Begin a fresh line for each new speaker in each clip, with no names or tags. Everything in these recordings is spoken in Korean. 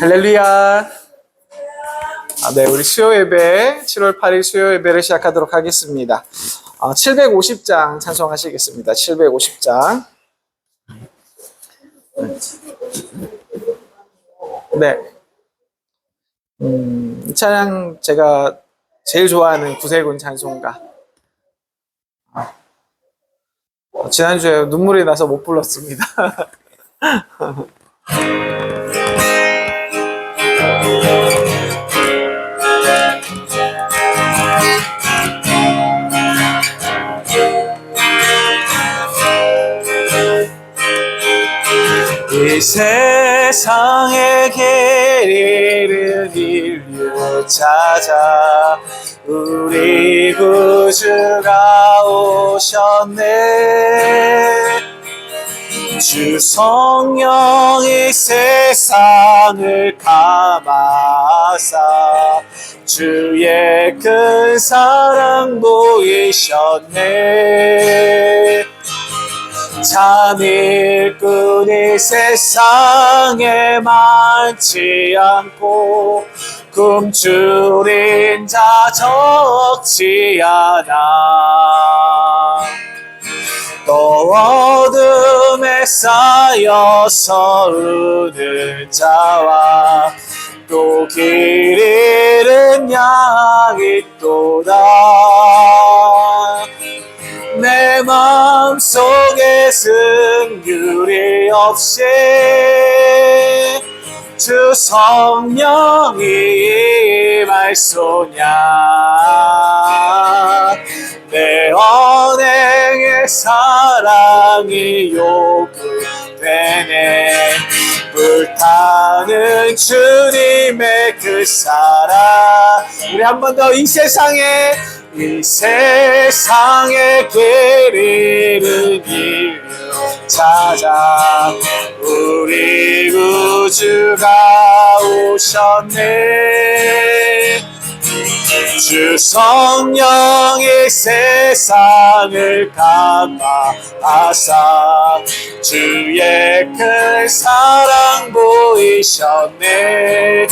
할렐루야. 네, 우리 수요 예배, 7월 8일 수요 예배를 시작하도록 하겠습니다. 750장 찬송하시겠습니다. 750장. 네. 이 찬양 제가 제일 좋아하는 구세군 찬송가. 지난주에 눈물이 나서 못 불렀습니다. 이 세상의 길을 인류 찾아 우리 구주가 오셨네. 주 성령이 세상을 감아사 주의 큰 사랑 보이셨네. 잠일꾼이 세상에 많지 않고 굶주린 자 적지 않아. 또 어둠에 쌓여서 우는 자와 또 길 잃은 양이 있도다. 내 마음속에 승률이 없이 주 성령이 임할소냐. 내 언행의 사랑이 요구되네. 불타는 주님의 그 사랑. 우리 한 번 더 이 세상에 길 잃은 인류 찾아 우리 구주가 오셨네. 주 성령이 세상을 감화하사 주의 큰 사랑 보이셨네.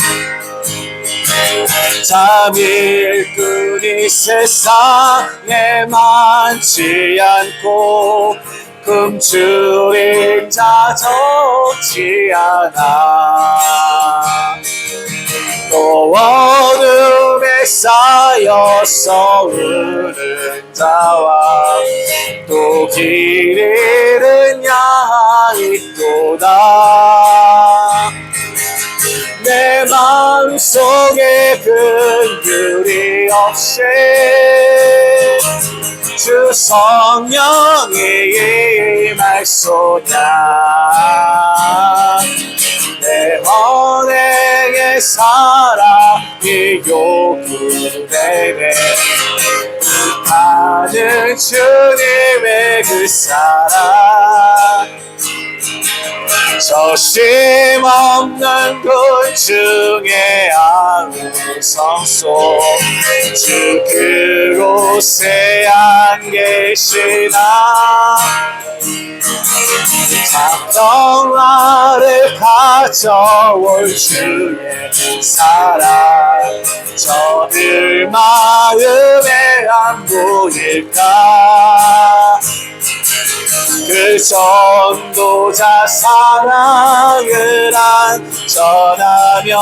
잠일꾼이 세상에 많지 않고 굶주린 자 적지 않아. 또 어둠에 쌓여서 우는 자와 또 길 잃은 양이 있도다. 내 마음속에 근들이 없이 주 성령이 임할소냐. 내 언행의 사랑이 요구되네. 하는 주님의 그 사랑. 저심 없는 곤충의 아우성소 주 그곳에 안 계시나. 평화를 가져올 주의 사랑 저들 마음에 안 보일까. 그 전도자 사랑을 안전하며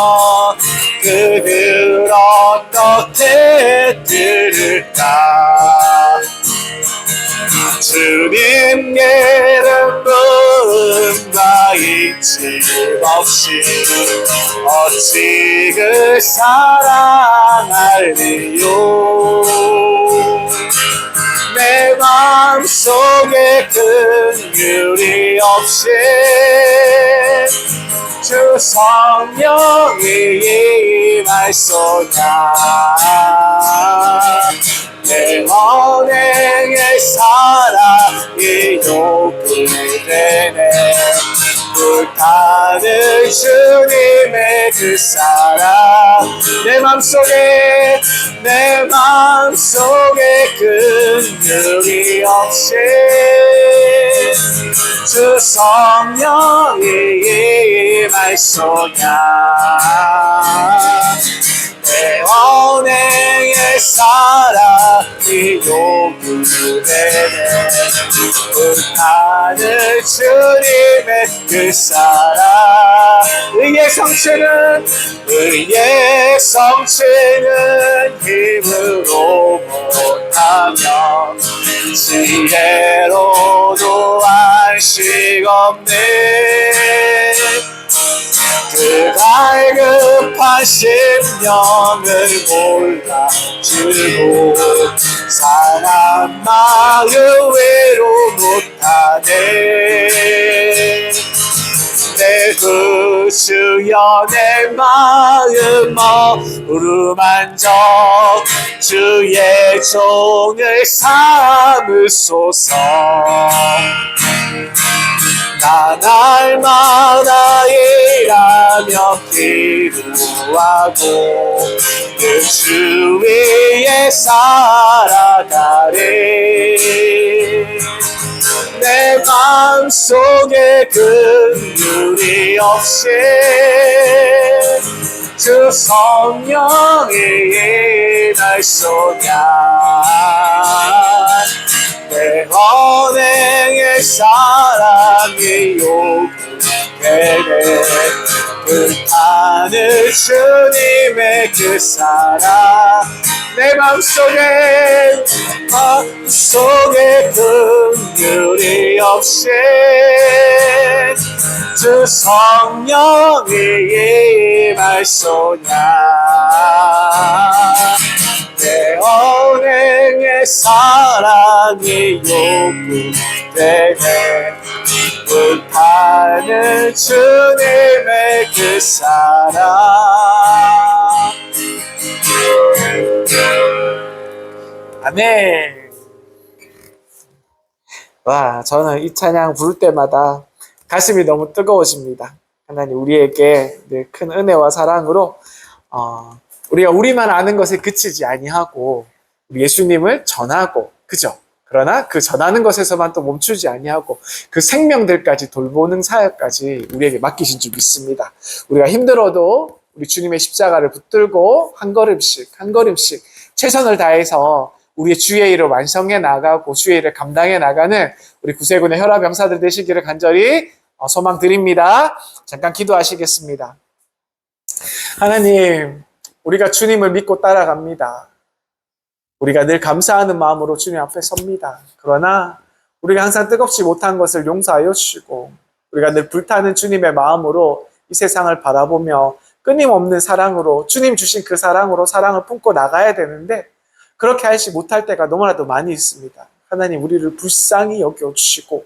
그들 어떻게 들을까. 주님 이름 부름과 잊힘 없이 어찌 그 사랑 알리요. 내 마음속에 근율이 없이 주 성령이 임할소냐. 내 언행의 사랑이 요구되네. 불타는 주님의 그 사랑. 내 맘속에 근육이 없이 주 성령이 임할소냐 내 언행의 사랑이 요구되네 불타는 주님의 그 사랑 의의 성취는 힘으로 못하며 지혜로도 안식 없네 그 갈급한 심령을 몰라주고 사람 마음 외로 못하네 내 구주여 내 마음 어루만져 주의 종을 삼으소서 나 날마다 일하며 기도하고 그 주 위에 살아가리 내 마음속에 긍휼이 없이 주 성령이 임할소냐 내 언행의 사랑이 요구되네 불타는 주님의 그 사랑 내 마음속에 긍휼이 없이 주 성령이 임할소냐 내 언행의 사랑이 요구되네 불타는 주님의 그 사랑 아멘. 와, 저는 이 찬양 부를 때마다 가슴이 너무 뜨거워집니다. 하나님 우리에게 늘 큰 은혜와 사랑으로 우리가 우리만 아는 것에 그치지 아니하고 우리 예수님을 전하고 그죠? 그러나 그 전하는 것에서만 또 멈추지 아니하고 그 생명들까지 돌보는 사역까지 우리에게 맡기신 줄 믿습니다. 우리가 힘들어도 우리 주님의 십자가를 붙들고 한 걸음씩 한 걸음씩 최선을 다해서 우리의 주의 일을 완성해 나가고 주의 일을 감당해 나가는 우리 구세군의 혈압병사들 되시기를 간절히 소망드립니다. 잠깐 기도하시겠습니다. 하나님, 우리가 주님을 믿고 따라갑니다. 우리가 늘 감사하는 마음으로 주님 앞에 섭니다. 그러나 우리가 항상 뜨겁지 못한 것을 용서하여 주시고 우리가 늘 불타는 주님의 마음으로 이 세상을 바라보며 끊임없는 사랑으로 주님 주신 그 사랑으로 사랑을 품고 나가야 되는데 그렇게 하지 못할 때가 너무나도 많이 있습니다. 하나님 우리를 불쌍히 여겨주시고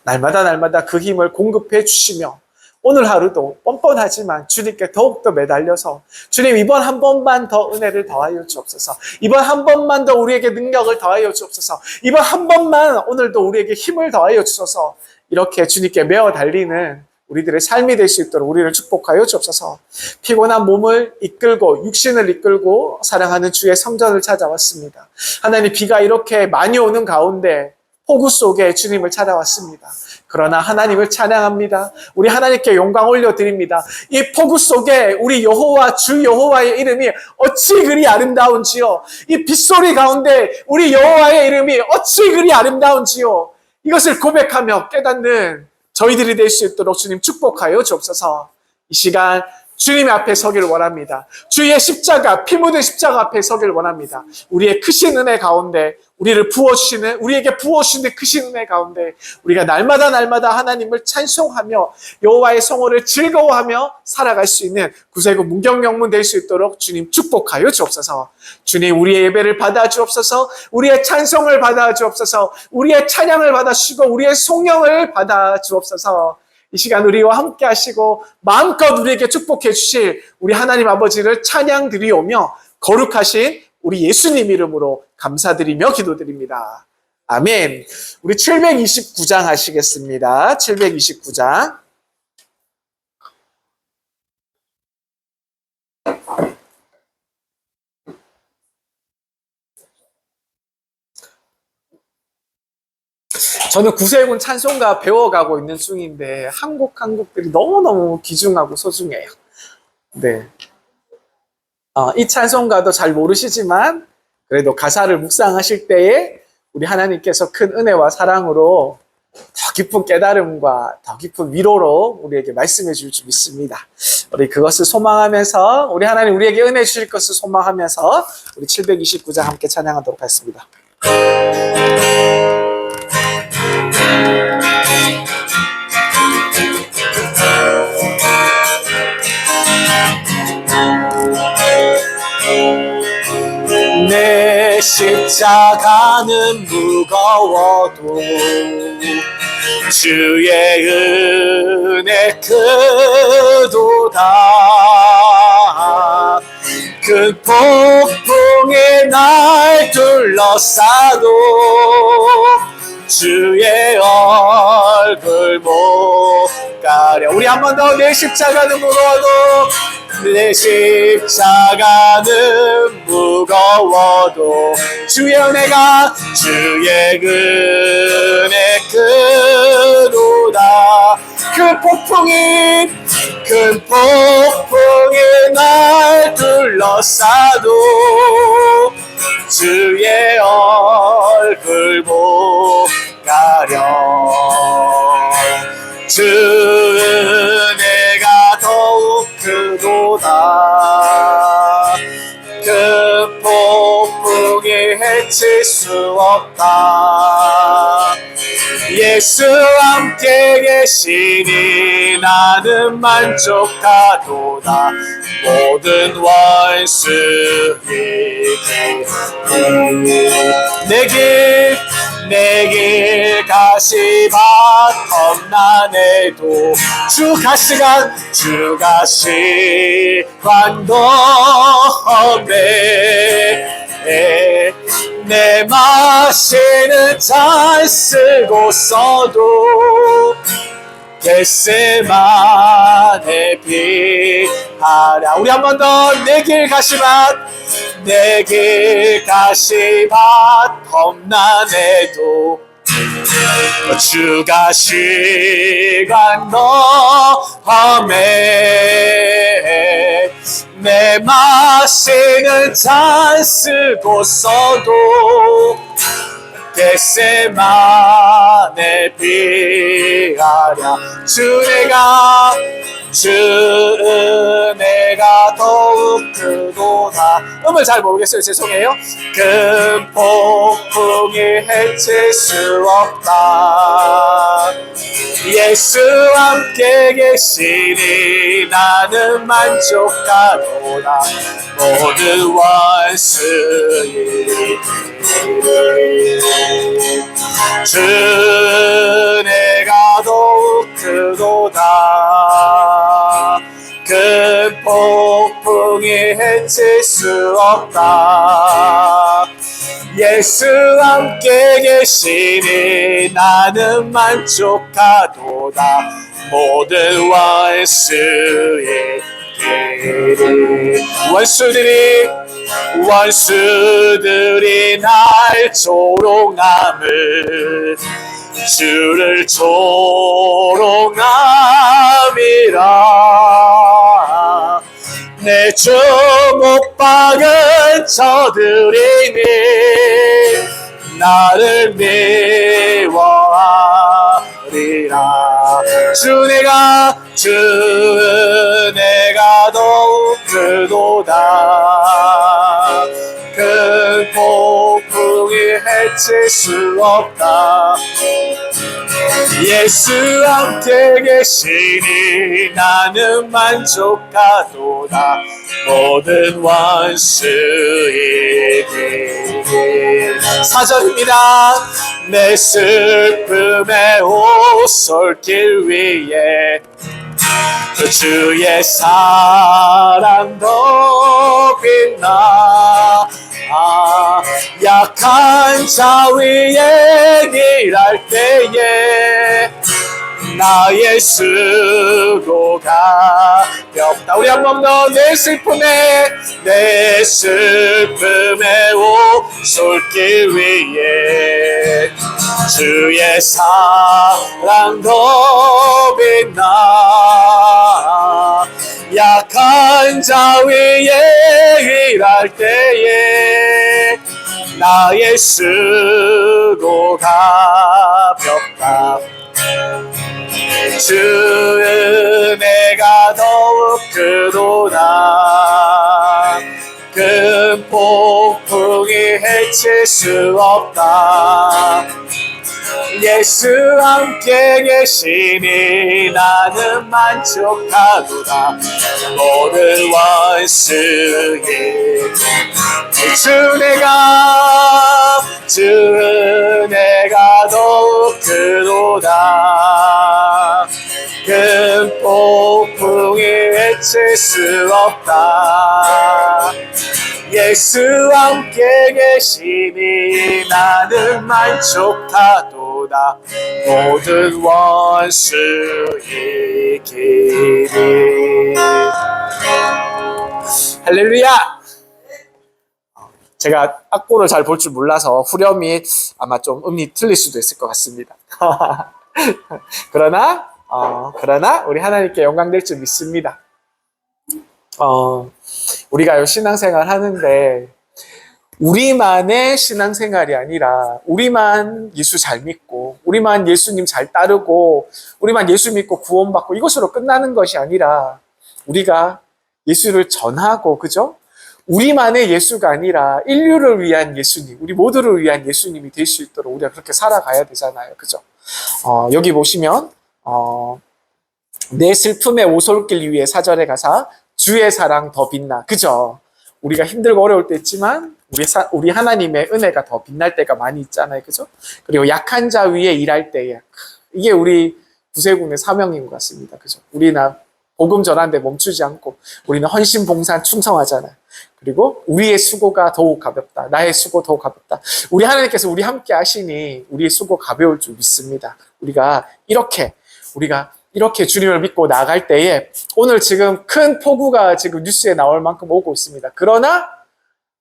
날마다 그 힘을 공급해 주시며 오늘 하루도 뻔뻔하지만 주님께 더욱더 매달려서 주님 이번 한 번만 더 은혜를 더하여 주옵소서. 이번 한 번만 더 우리에게 능력을 더하여 주옵소서. 이번 한 번만 오늘도 우리에게 힘을 더하여 주소서. 이렇게 주님께 메어 달리는 우리들의 삶이 될 수 있도록 우리를 축복하여 주옵소서. 피곤한 몸을 이끌고 육신을 이끌고 사랑하는 주의 성전을 찾아왔습니다. 하나님 비가 이렇게 많이 오는 가운데 폭우 속에 주님을 찾아왔습니다. 그러나 하나님을 찬양합니다. 우리 하나님께 영광 올려드립니다. 이 폭우 속에 우리 여호와 주 여호와의 이름이 어찌 그리 아름다운지요. 이 빗소리 가운데 우리 여호와의 이름이 어찌 그리 아름다운지요. 이것을 고백하며 깨닫는 저희들이 될 수 있도록 주님 축복하여 주옵소서. 이 시간 주님 앞에 서기를 원합니다. 주의 십자가, 피 묻은 십자가 앞에 서기를 원합니다. 우리의 크신 은혜 가운데 우리에게 부어주시는 크신 은혜 가운데 우리가 날마다 하나님을 찬송하며 여호와의 성호를 즐거워하며 살아갈 수 있는 구세군 문경명문 될 수 있도록 주님 축복하여 주옵소서. 주님 우리의 예배를 받아 주옵소서. 우리의 찬송을 받아 주옵소서. 우리의 찬양을 받아 주시고 우리의 송영을 받아 주옵소서. 이 시간 우리와 함께 하시고 마음껏 우리에게 축복해 주실 우리 하나님 아버지를 찬양 드리오며 거룩하신 우리 예수님 이름으로 감사드리며 기도드립니다. 아멘. 우리 729장 하시겠습니다. 729장. 저는 구세군 찬송가 배워가고 있는 중인데 한 곡들이 너무너무 귀중하고 소중해요. 네. 이 찬송가도 잘 모르시지만 그래도 가사를 묵상하실 때에 우리 하나님께서 큰 은혜와 사랑으로 더 깊은 깨달음과 더 깊은 위로로 우리에게 말씀해 줄 줄 믿습니다. 우리 그것을 소망하면서, 우리 하나님 우리에게 은혜 주실 것을 소망하면서 우리 729장 함께 찬양하도록 하겠습니다. 내 십자가는 무거워도 주의 은혜 크도다. 그 폭풍이 날 둘러싸도 주의 얼굴 못 가려. 우리 한 번 더. 내 십자가는 무거워도, 내 십자가는 무거워도 주의 은혜가, 주의 은혜 크도다. 큰 폭풍이 날 둘러싸도 주의 얼굴 못 가려. 주 은혜가 더욱 크도다. 그 폭풍이 해칠 수 없다. 예수 함께 계시니 나는 만족하도다. 모든 원수에게 내 길 가시 험난해도 주 가시관도 없네. 내 마시는 잔 쓰고서도 겟세마네 피하랴. 우리 한 번 더. 내 길 가시밭 험난해도 주 가시관도 없네. 내 마시는 잔 쓰고서도 겟세마네 피하랴. 주 은혜가 더욱 크도다. 음을 잘 모르겠어요. 죄송해요. 큰 폭풍이 해칠 수 없다. 예수 함께 계시니 나는 만족하도다. 모든 원수의 주 은혜가 더욱 크도다. 그 폭풍이 해칠 수 없다. 예수 함께 계시니 나는 만족하도다. 모든 원수의 원수들이 날 조롱함을 주를 조롱함이라. 내 주 못 박은 저들이니 나를 미워하리라. 주 은혜가 더욱 크도다. 그 폭풍이 해칠 수 없다. 예수 함께 계시니 나는 만족하도다. 모든 원수에게. 4절입니다. 내 슬픔의 오솔길 위에 주의 사랑도 빛나. 약한 자 위에 일할 때에 나의 수고가 가볍다. 우리 한 번 더. 내 슬픔의 오솔길 위에 주의 사랑도 빛나 약한 자 위에 일할 때에 나의 수고 가볍다 주 은혜가 더욱 크도다 큰 폭풍이 해칠 수 없다 예수 함께 계시니 나는 만족하도다 모든 원수의 주 은혜가 더욱 크도다 큰 폭풍이 해칠 수 없다 예수 함께 계시니 나는 만족하도다 모든 원수 이기니 할렐루야. 제가 악보를 잘 볼 줄 몰라서 후렴이 아마 좀 음이 틀릴 수도 있을 것 같습니다. 그러나 우리 하나님께 영광 될 줄 믿습니다. 우리가 신앙생활 하는데 우리만의 신앙생활이 아니라 우리만 예수 잘 믿고 우리만 예수님 잘 따르고 우리만 예수 믿고 구원받고 이것으로 끝나는 것이 아니라 우리가 예수를 전하고 그죠? 우리만의 예수가 아니라 인류를 위한 예수님, 우리 모두를 위한 예수님이 될 수 있도록 우리가 그렇게 살아가야 되잖아요. 그죠? 여기 보시면 내 슬픔의 오솔길 위에 4절의 가사 주의 사랑 더 빛나. 그죠? 우리가 힘들고 어려울 때 있지만 우리 하나님의 은혜가 더 빛날 때가 많이 있잖아요. 그죠? 그리고 약한 자 위에 일할 때에 이게 우리 구세군의 사명인 것 같습니다. 그죠? 우리는 복음 전하는데 멈추지 않고 우리는 헌신 봉사 충성하잖아요. 그리고 우리의 수고가 더욱 가볍다. 나의 수고 더욱 가볍다. 우리 하나님께서 우리 함께 하시니 우리의 수고 가벼울 줄 믿습니다. 우리가 이렇게 주님을 믿고 나갈 때에 오늘 지금 큰 폭우가 지금 뉴스에 나올 만큼 오고 있습니다. 그러나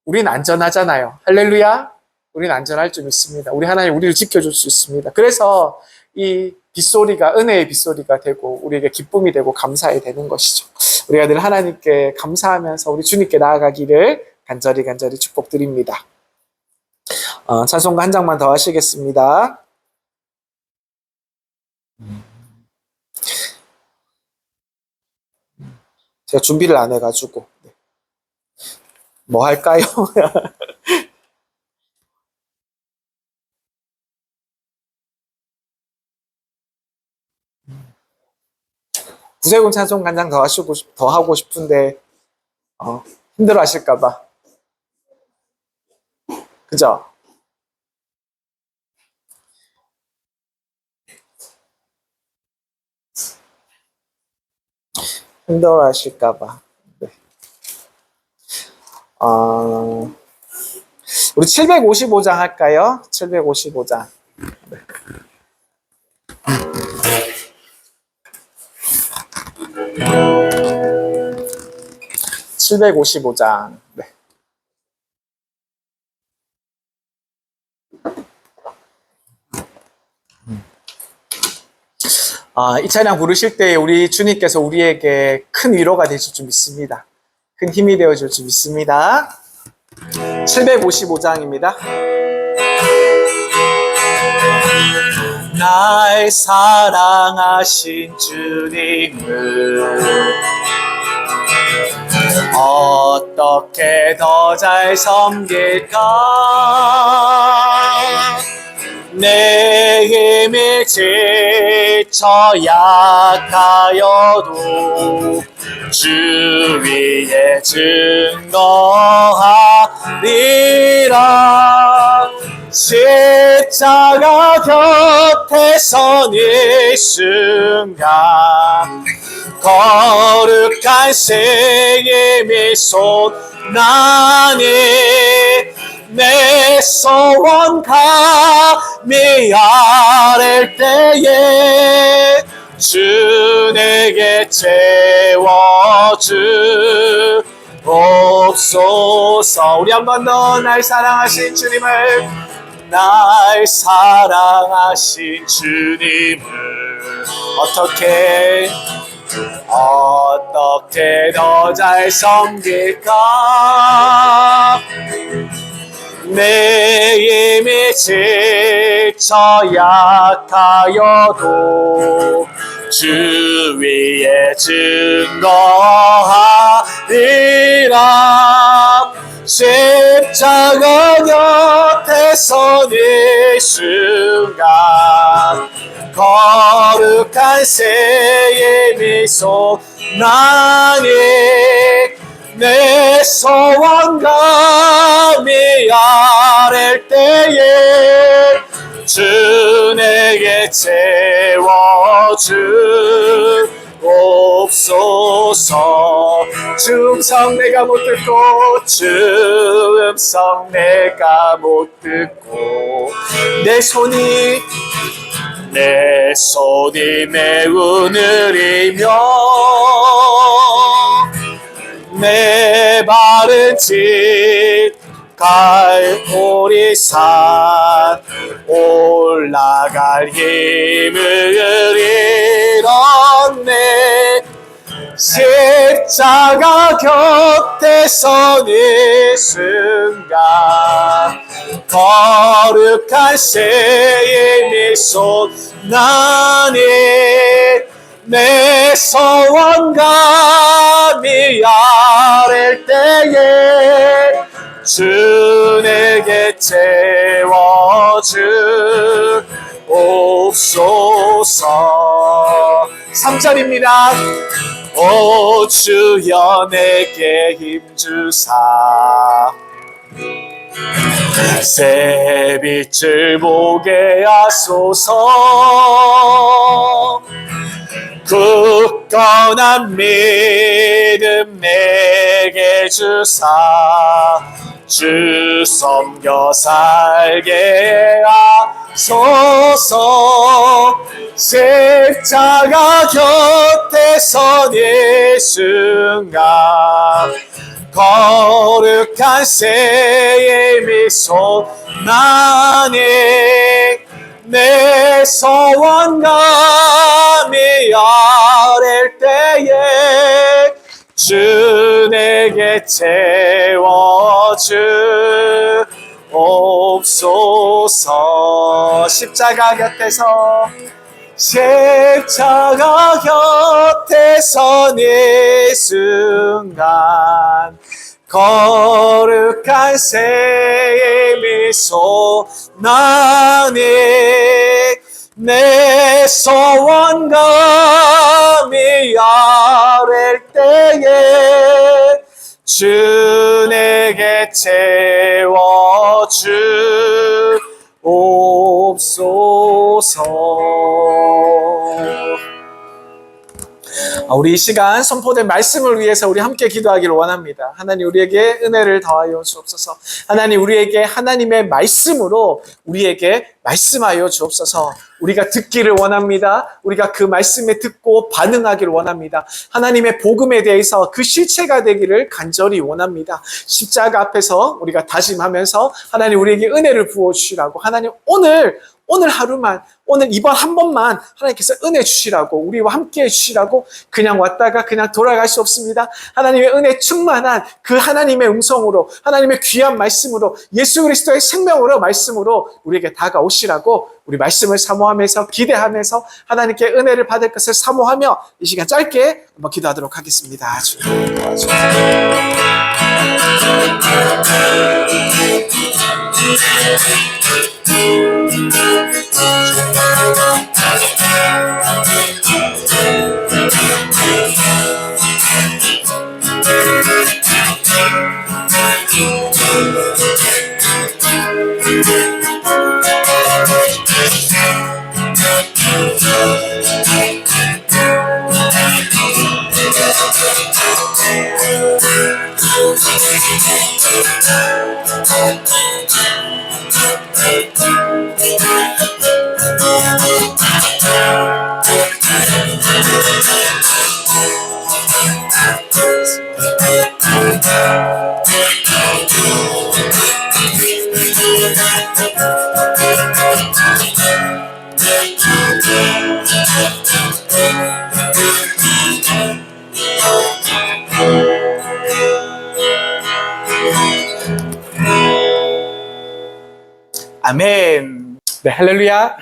우리는 안전하잖아요. 할렐루야. 우리는 안전할 줄 믿습니다. 우리 하나님 우리를 지켜줄 수 있습니다. 그래서 이 빗소리가 은혜의 빗소리가 되고 우리에게 기쁨이 되고 감사히 되는 것이죠. 우리가 늘 하나님께 감사하면서 우리 주님께 나아가기를 간절히 축복드립니다. 찬송가 한 장만 더 하시겠습니다. 제가 준비를 안 해가지고 뭐 할까요? 구세군 찬송 한 장 더 하고 싶은데 힘들어 하실까봐. 그죠? 힘들어 하실까봐. 네. 우리 755장 할까요? 755장. 네. 755장. 네. 이 찬양 부르실 때 우리 주님께서 우리에게 큰 위로가 되실 줄 믿습니다. 큰 힘이 되어줄 줄 믿습니다. 755장입니다. 날 사랑하신 주님을 어떻게 더 잘 섬길까? 내 힘이 지쳐 약하여도 주 위에 증거하리라. 십자가 곁에 선 이 순간 거룩한 생임이 솟나니 내 소원 감히 아랠 때에 주 내게 채워주옵소서. 우리 한 번 더 날 사랑하신 주님을 날 사랑하신 주님을 어떻게 더 잘 섬길까? 내 힘이 지쳐 약하여도 주 위에 증거하리라. 십자가 곁에 서는 순간 거룩한 새의 미소 나니 내 소원감이 아랠 때에 주 내게 채워주옵소서. 주 음성 내가 못 듣고 주 음성 내가 못 듣고 내 손이 매우 느리며 내 발은 갈보리산 올라갈 힘을 잃었네. 십자가 곁에 서는 순간 거룩한 새의 미소 나니 내 소원감이 아랠 때에 주 내게 채워주옵소서. 3절입니다. 오 주여 내게 힘주사 새빛을 보게 하소서. 굳건한 믿음 내게 주사 주 섬겨 살게 하소서. 십자가 곁에 서는 순간 거룩한 새의 미소 나니 내 소원감이 아랠 때에 주 내게 채워주옵소서. 십자가 곁에 서는 순간 거룩한 새의 미소 나니 내 소원감이 아랠 때에 주 내게 채워주옵소서. 우리 이 시간 선포된 말씀을 위해서 우리 함께 기도하기를 원합니다. 하나님 우리에게 은혜를 더하여 주옵소서. 하나님 우리에게 하나님의 말씀으로 우리에게 말씀하여 주옵소서. 우리가 듣기를 원합니다. 우리가 그 말씀에 듣고 반응하기를 원합니다. 하나님의 복음에 대해서 그 실체가 되기를 간절히 원합니다. 십자가 앞에서 우리가 다짐하면서 하나님 우리에게 은혜를 부어주시라고, 하나님 오늘 하루만, 오늘 이번 한 번만 하나님께서 은혜 주시라고, 우리와 함께 해주시라고 그냥 왔다가 그냥 돌아갈 수 없습니다. 하나님의 은혜 충만한 그 하나님의 음성으로, 하나님의 귀한 말씀으로, 예수 그리스도의 생명으로 말씀으로 우리에게 다가오시라고 우리 말씀을 사모하면서 기대하면서 하나님께 은혜를 받을 것을 사모하며 이 시간 짧게 한번 기도하도록 하겠습니다. 주님 도와주세요. 아멘. 네, 할렐루야.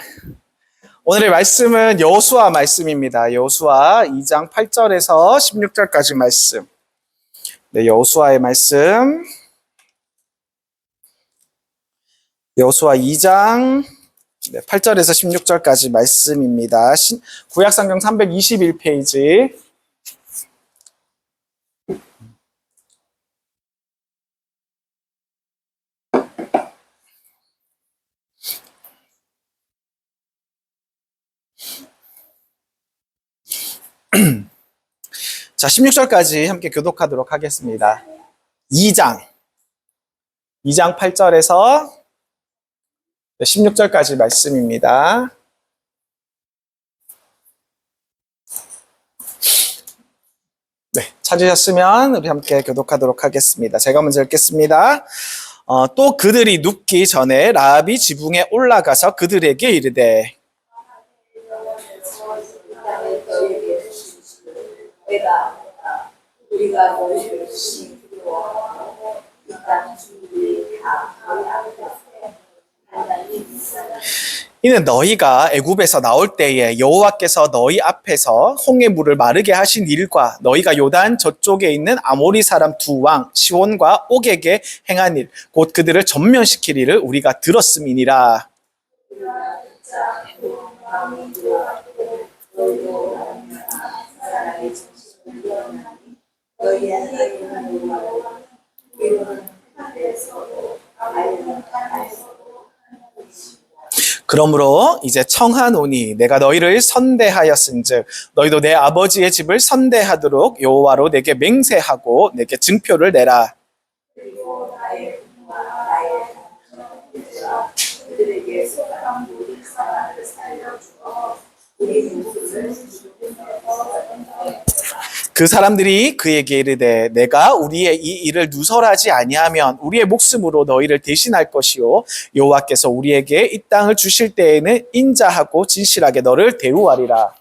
오늘의 말씀은 여호수아 말씀입니다. 여호수아 2장 8절에서 16절까지 말씀. 네, 여호수아의 말씀. 여호수아 2장 8절에서 16절까지 말씀입니다. 구약성경 321페이지. 자, 16절까지 함께 교독하도록 하겠습니다. 2장 8절에서 16절까지 말씀입니다. 네, 찾으셨으면 우리 함께 교독하도록 하겠습니다. 제가 먼저 읽겠습니다. 또 그들이 눕기 전에 라합이 지붕에 올라가서 그들에게 이르되 우리가 너희를 두려워하고 이 땅 주민들이 다 너희 앞에서 이는 너희가 애굽에서 나올 때에 여호와께서 너희 앞에서 홍해 물을 마르게 하신 일과 너희가 요단 저쪽에 있는 아모리 사람 두 왕 시온과 옥에게 행한 일 곧 그들을 전면시킬 일을 우리가 들었음이니라. 그러므로 이제 청하노니 내가 너희를 선대하였은즉 너희도 내 아버지의 집을 선대하도록 여호와로 내게 맹세하고 내게 증표를 내라. 그 사람들이 그에게 이르되 내가 우리의 이 일을 누설하지 아니하면 우리의 목숨으로 너희를 대신할 것이요 여호와께서 우리에게 이 땅을 주실 때에는 인자하고 진실하게 너를 대우하리라.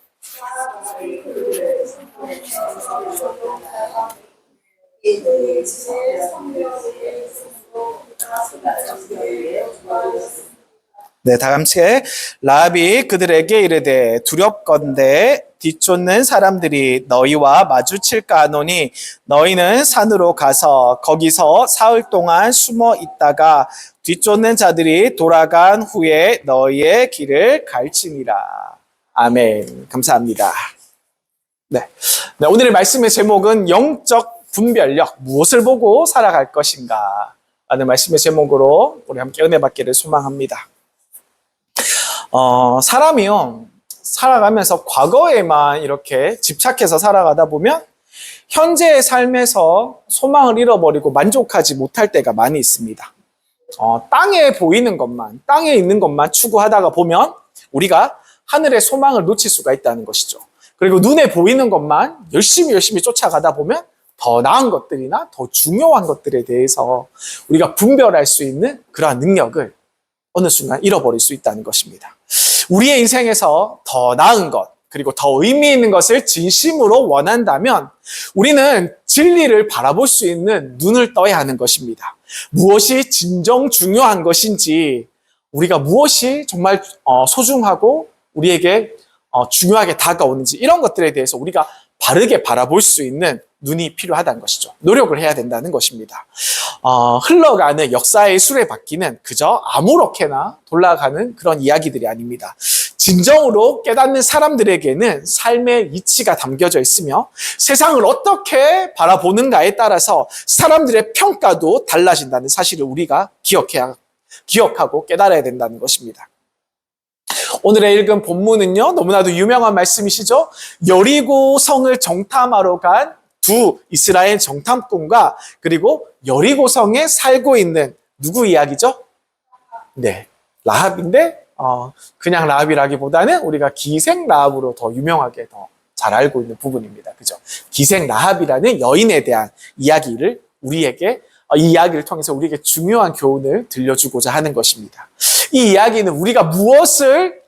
네, 다 함께 라합이 그들에게 이르되 두렵건대 뒤쫓는 사람들이 너희와 마주칠까 하노니 너희는 산으로 가서 거기서 사흘 동안 숨어 있다가 뒤쫓는 자들이 돌아간 후에 너희의 길을 갈지니라. 아멘. 감사합니다. 네, 오늘의 말씀의 제목은 영적 분별력, 무엇을 보고 살아갈 것인가 라는 말씀의 제목으로 우리 함께 은혜 받기를 소망합니다. 사람이요, 살아가면서 과거에만 이렇게 집착해서 살아가다 보면 현재의 삶에서 소망을 잃어버리고 만족하지 못할 때가 많이 있습니다. 땅에 보이는 것만, 땅에 있는 것만 추구하다가 보면 우리가 하늘의 소망을 놓칠 수가 있다는 것이죠. 그리고 눈에 보이는 것만 열심히 쫓아가다 보면 더 나은 것들이나 더 중요한 것들에 대해서 우리가 분별할 수 있는 그러한 능력을 어느 순간 잃어버릴 수 있다는 것입니다. 우리의 인생에서 더 나은 것, 그리고 더 의미 있는 것을 진심으로 원한다면 우리는 진리를 바라볼 수 있는 눈을 떠야 하는 것입니다. 무엇이 진정 중요한 것인지, 우리가 무엇이 정말 소중하고 우리에게 중요하게 다가오는지, 이런 것들에 대해서 우리가 바르게 바라볼 수 있는 눈이 필요하다는 것이죠. 노력을 해야 된다는 것입니다. 흘러가는 역사의 수레바퀴는 그저 아무렇게나 돌아가는 그런 이야기들이 아닙니다. 진정으로 깨닫는 사람들에게는 삶의 이치가 담겨져 있으며 세상을 어떻게 바라보는가에 따라서 사람들의 평가도 달라진다는 사실을 우리가 기억하고 깨달아야 된다는 것입니다. 오늘의 읽은 본문은요, 너무나도 유명한 말씀이시죠. 여리고 성을 정탐하러 간 두 이스라엘 정탐꾼과 그리고 여리고 성에 살고 있는 누구 이야기죠? 네, 라합인데 그냥 라합이라기보다는 우리가 기생 라합으로 더 유명하게 더 잘 알고 있는 부분입니다. 그죠? 기생 라합이라는 여인에 대한 이야기를 우리에게 이 이야기를 통해서 우리에게 중요한 교훈을 들려주고자 하는 것입니다. 이 이야기는 우리가 무엇을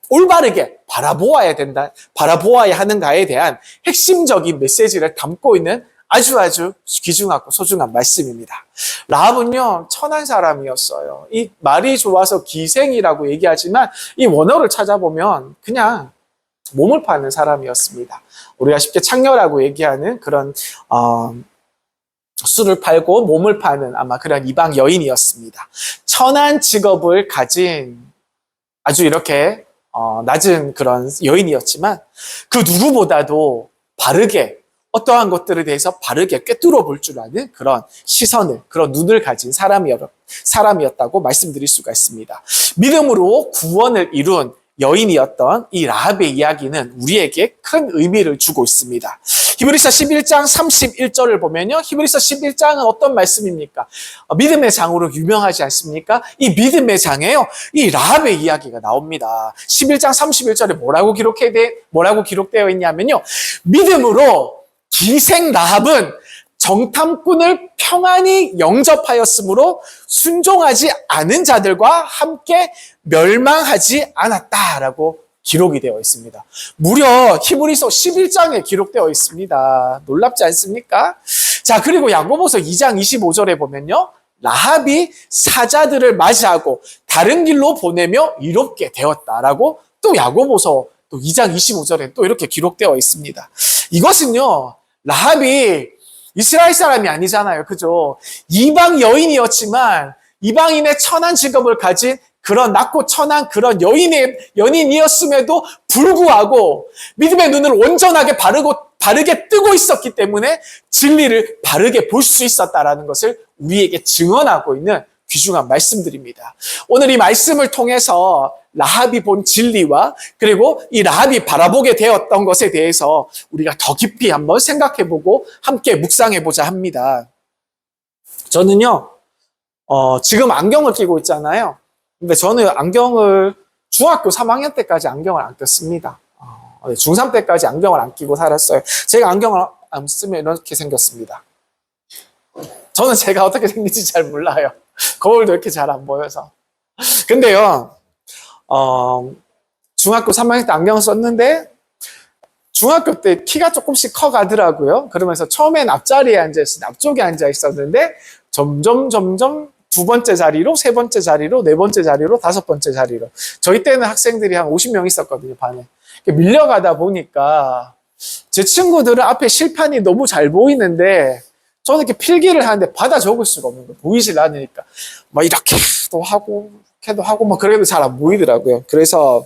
올바르게 바라보아야 하는가에 대한 핵심적인 메시지를 담고 있는 아주 귀중하고 소중한 말씀입니다. 라합은요, 천한 사람이었어요. 이 말이 좋아서 기생이라고 얘기하지만 이 원어를 찾아보면 그냥 몸을 파는 사람이었습니다. 우리가 쉽게 창녀라고 얘기하는 그런 술을 팔고 몸을 파는 아마 그런 이방 여인이었습니다. 천한 직업을 가진 아주 이렇게 낮은 그런 여인이었지만 그 누구보다도 바르게 어떠한 것들에 대해서 바르게 꿰뚫어 볼 줄 아는 그런 시선을, 그런 눈을 가진 사람이었다고 말씀드릴 수가 있습니다. 믿음으로 구원을 이룬 여인이었던 이 라합의 이야기는 우리에게 큰 의미를 주고 있습니다. 히브리서 11장 31절을 보면요. 히브리서 11장은 어떤 말씀입니까? 믿음의 장으로 유명하지 않습니까? 이 믿음의 장에요. 이 라합의 이야기가 나옵니다. 11장 31절에 뭐라고 기록되어 있냐면요. 믿음으로 기생 라합은 정탐꾼을 평안히 영접하였으므로 순종하지 않은 자들과 함께 멸망하지 않았다라고 기록이 되어 있습니다. 무려 히브리서 11장에 기록되어 있습니다. 놀랍지 않습니까? 자, 그리고 야고보서 2장 25절에 보면요. 라합이 사자들을 맞이하고 다른 길로 보내며 이롭게 되었다라고 또 야고보서 또 2장 25절에 또 이렇게 기록되어 있습니다. 이것은요. 라합이 이스라엘 사람이 아니잖아요. 그죠? 이방 여인이었지만 이방인의 천한 직업을 가진 그런 낮고 천한 그런 연인이었음에도 불구하고 믿음의 눈을 온전하게 바르게 뜨고 있었기 때문에 진리를 바르게 볼 수 있었다라는 것을 우리에게 증언하고 있는 귀중한 말씀들입니다. 오늘 이 말씀을 통해서 라합이 본 진리와 그리고 이 라합이 바라보게 되었던 것에 대해서 우리가 더 깊이 한번 생각해보고 함께 묵상해보자 합니다. 저는요, 지금 안경을 끼고 있잖아요. 근데 저는 안경을 중학교 3학년 때까지 안경을 안 꼈습니다. 중3 때까지 안경을 안 끼고 살았어요. 제가 안경을 안 쓰면 이렇게 생겼습니다. 저는 제가 어떻게 생긴지 잘 몰라요. 거울도 이렇게 잘 안 보여서. 근데요, 중학교 3학년 때 안경을 썼는데, 중학교 때 키가 조금씩 커가더라고요. 그러면서 처음엔 앞자리에 앞쪽에 앉아 있었는데, 점점 두 번째 자리로, 세 번째 자리로, 네 번째 자리로, 다섯 번째 자리로. 저희 때는 학생들이 한 50명 있었거든요, 반에. 밀려가다 보니까, 제 친구들은 앞에 실판이 너무 잘 보이는데, 저는 이렇게 필기를 하는데 받아 적을 수가 없는 거예요. 보이질 않으니까. 막 이렇게도 하고, 이렇게도 하고, 막 그래도 잘 안 보이더라고요. 그래서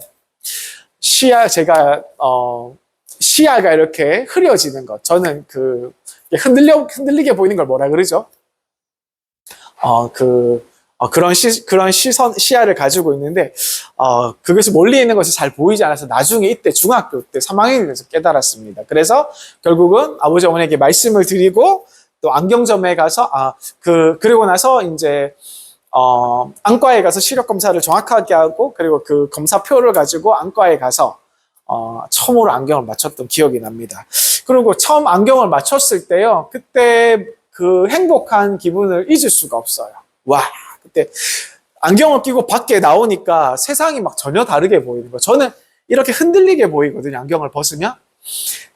시야가 이렇게 흐려지는 것. 저는 흔들리게 보이는 걸 뭐라 그러죠? 그런 시야를 가지고 있는데, 그것이 멀리 있는 것이 잘 보이지 않아서 나중에 이때 중학교 때 3학년이 돼서 깨달았습니다. 그래서 결국은 아버지 어머니에게 말씀을 드리고, 또 안경점에 가서 그리고 나서 이제 안과에 가서 시력 검사를 정확하게 하고 그리고 그 검사표를 가지고 안과에 가서 처음으로 안경을 맞췄던 기억이 납니다. 그리고 처음 안경을 맞췄을 때요, 그때 그 행복한 기분을 잊을 수가 없어요. 와, 그때 안경을 끼고 밖에 나오니까 세상이 막 전혀 다르게 보이는 거예요. 저는 이렇게 흔들리게 보이거든요, 안경을 벗으면.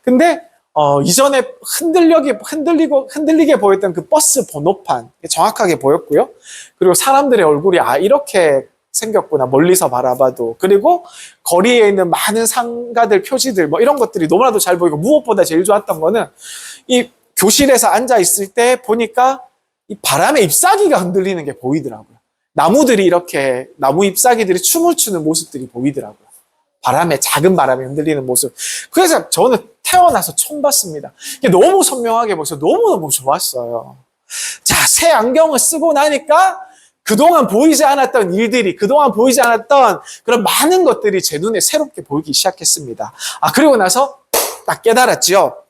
근데 이전에 흔들리게 보였던 그 버스 번호판 정확하게 보였고요. 그리고 사람들의 얼굴이 이렇게 생겼구나, 멀리서 바라봐도. 그리고 거리에 있는 많은 상가들, 표지들, 뭐 이런 것들이 너무나도 잘 보이고, 무엇보다 제일 좋았던 거는 이 교실에서 앉아 있을 때 보니까 이 바람에 잎사귀가 흔들리는 게 보이더라고요. 나무 잎사귀들이 춤을 추는 모습들이 보이더라고요. 작은 바람에 흔들리는 모습. 그래서 저는 태어나서 처음 봤습니다. 이게 너무 선명하게 보여서 너무너무 좋았어요. 자, 새 안경을 쓰고 나니까 그동안 보이지 않았던 일들이, 그동안 보이지 않았던 그런 많은 것들이 제 눈에 새롭게 보이기 시작했습니다. 그리고 나서 딱 깨달았죠.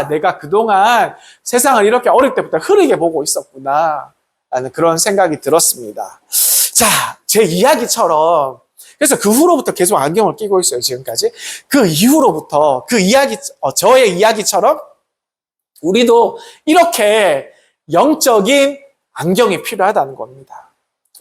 내가 그동안 세상을 이렇게 어릴 때부터 흐리게 보고 있었구나 라는 그런 생각이 들었습니다. 자, 제 이야기처럼, 그래서 그 후로부터 계속 안경을 끼고 있어요, 지금까지. 그 이후로부터 저의 이야기처럼 우리도 이렇게 영적인 안경이 필요하다는 겁니다.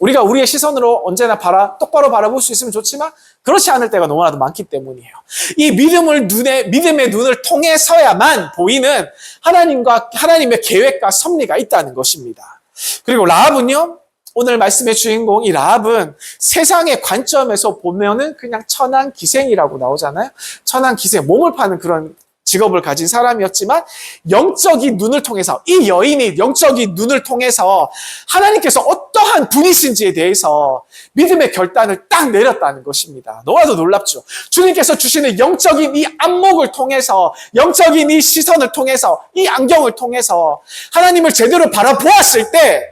우리가 우리의 시선으로 언제나 똑바로 바라볼 수 있으면 좋지만 그렇지 않을 때가 너무나도 많기 때문이에요. 이 믿음의 눈을 통해서야만 보이는 하나님의 계획과 섭리가 있다는 것입니다. 그리고 라합은요, 오늘 말씀의 주인공 이 라합은 세상의 관점에서 보면은 그냥 천한 기생이라고 나오잖아요. 천한 기생, 몸을 파는 그런 직업을 가진 사람이었지만 영적인 눈을 통해서, 이 여인이 영적인 눈을 통해서 하나님께서 어떠한 분이신지에 대해서 믿음의 결단을 딱 내렸다는 것입니다. 너무나도 놀랍죠. 주님께서 주시는 영적인 이 안목을 통해서, 영적인 이 시선을 통해서, 이 안경을 통해서 하나님을 제대로 바라보았을 때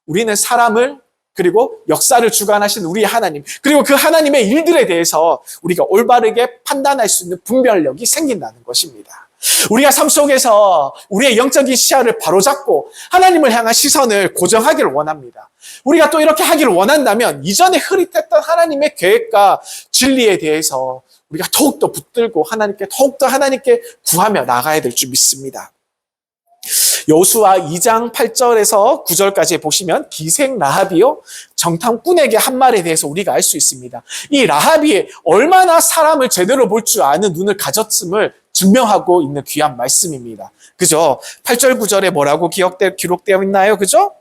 우리는 사람을, 그리고 역사를 주관하신 우리 하나님, 그리고 그 하나님의 일들에 대해서 우리가 올바르게 판단할 수 있는 분별력이 생긴다는 것입니다. 우리가 삶 속에서 우리의 영적인 시야를 바로잡고 하나님을 향한 시선을 고정하기를 원합니다. 우리가 또 이렇게 하기를 원한다면 이전에 흐릿했던 하나님의 계획과 진리에 대해서 우리가 더욱더 붙들고 더욱더 하나님께 구하며 나가야 될 줄 믿습니다. 여호수아 2장 8절에서 9절까지 보시면 기생 라합이요 정탐꾼에게 한 말에 대해서 우리가 알 수 있습니다. 이 라합이 얼마나 사람을 제대로 볼 줄 아는 눈을 가졌음을 증명하고 있는 귀한 말씀입니다. 그죠? 8절 9절에 뭐라고 기록되어 있나요? 그죠?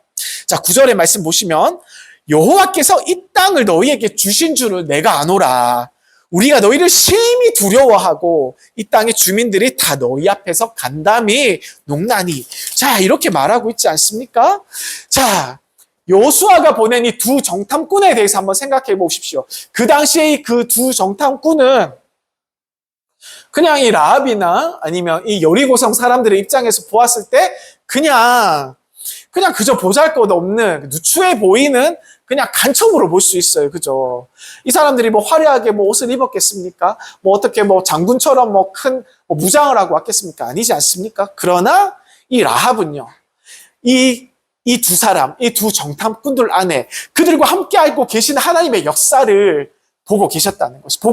자, 9절의 말씀 보시면 여호와께서 이 땅을 너희에게 주신 줄을 내가 아노라. 우리가 너희를 심히 두려워하고 이 땅의 주민들이 다 너희 앞에서 간담이 농나니. 자, 이렇게 말하고 있지 않습니까? 자, 여호수아가 보낸 이 두 정탐꾼에 대해서 한번 생각해 보십시오. 그 당시에 그 두 정탐꾼은 그냥 이 라합이나 아니면 이 여리고성 사람들의 입장에서 보았을 때 그냥 그저 보잘것없는 누추해 보이는 그냥 간첩으로 볼 수 있어요. 그죠? 이 사람들이 뭐 화려하게 뭐 옷을 입었겠습니까? 뭐 어떻게 뭐 장군처럼 뭐 큰 무장을 하고 왔겠습니까? 아니지 않습니까? 그러나 이 라합은요, 이 두 사람, 이 두 정탐꾼들 안에 그들과 함께 알고 계신 하나님의 역사를 보고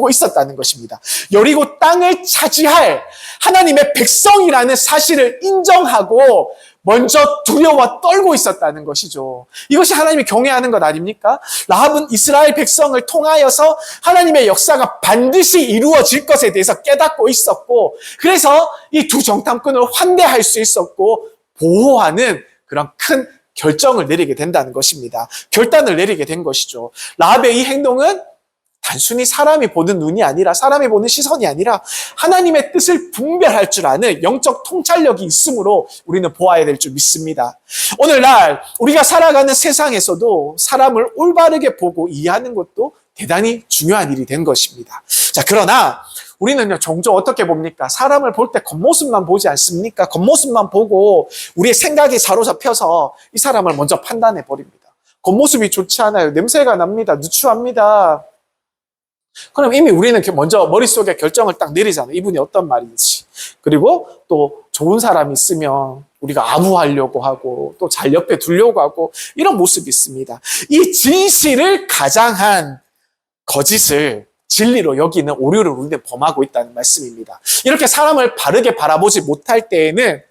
있었다는 것입니다. 여리고 땅을 차지할 하나님의 백성이라는 사실을 인정하고 먼저 두려워 떨고 있었다는 것이죠. 이것이 하나님이 경외하는 것 아닙니까? 라합은 이스라엘 백성을 통하여서 하나님의 역사가 반드시 이루어질 것에 대해서 깨닫고 있었고, 그래서 이 두 정탐꾼을 환대할 수 있었고 보호하는 그런 큰 결정을 내리게 된다는 것입니다. 결단을 내리게 된 것이죠. 라합의 이 행동은 단순히 사람이 보는 눈이 아니라, 사람이 보는 시선이 아니라 하나님의 뜻을 분별할 줄 아는 영적 통찰력이 있으므로 우리는 보아야 될 줄 믿습니다. 오늘날 우리가 살아가는 세상에서도 사람을 올바르게 보고 이해하는 것도 대단히 중요한 일이 된 것입니다. 자, 그러나 우리는요, 종종 어떻게 봅니까? 사람을 볼 때 겉모습만 보지 않습니까? 겉모습만 보고 우리의 생각이 사로잡혀서 이 사람을 먼저 판단해 버립니다. 겉모습이 좋지 않아요. 냄새가 납니다. 누추합니다. 그럼 이미 우리는 먼저 머릿속에 결정을 딱 내리잖아요. 이분이 어떤 말인지. 그리고 또 좋은 사람이 있으면 우리가 아부하려고 하고 또 잘 옆에 두려고 하고 이런 모습이 있습니다. 이 진실을 가장한 거짓을 진리로 여기는 오류를 우리는 범하고 있다는 말씀입니다. 이렇게 사람을 바르게 바라보지 못할 때에는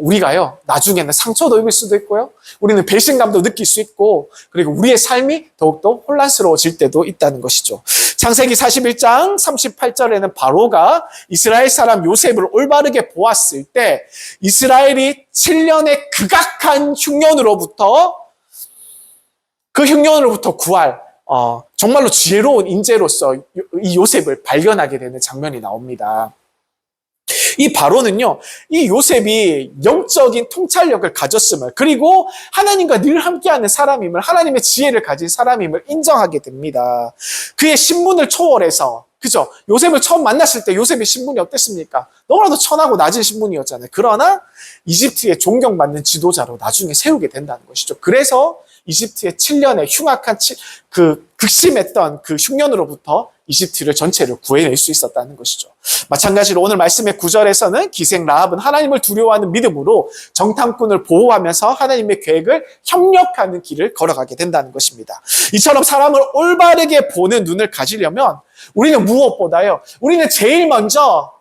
우리가요, 나중에는 상처도 입을 수도 있고요, 우리는 배신감도 느낄 수 있고, 그리고 우리의 삶이 더욱더 혼란스러워질 때도 있다는 것이죠. 창세기 41장 38절에는 바로가 이스라엘 사람 요셉을 올바르게 보았을 때 이스라엘이 7년의 극악한 흉년으로부터 구할 정말로 지혜로운 인재로서 이 요셉을 발견하게 되는 장면이 나옵니다. 이 바로는요, 이 요셉이 영적인 통찰력을 가졌음을, 그리고 하나님과 늘 함께하는 사람임을, 하나님의 지혜를 가진 사람임을 인정하게 됩니다. 그의 신분을 초월해서, 그죠? 요셉을 처음 만났을 때 요셉의 신분이 어땠습니까? 너무나도 천하고 낮은 신분이었잖아요. 그러나 이집트의 존경받는 지도자로 나중에 세우게 된다는 것이죠. 그래서 이집트의 7년의 흉악한 극심했던 그 흉년으로부터 이집트를 전체를 구해낼 수 있었다는 것이죠. 마찬가지로 오늘 말씀의 9절에서는 기생 라합은 하나님을 두려워하는 믿음으로 정탐꾼을 보호하면서 하나님의 계획을 협력하는 길을 걸어가게 된다는 것입니다. 이처럼 사람을 올바르게 보는 눈을 가지려면 우리는 무엇보다요, 우리는 제일 먼저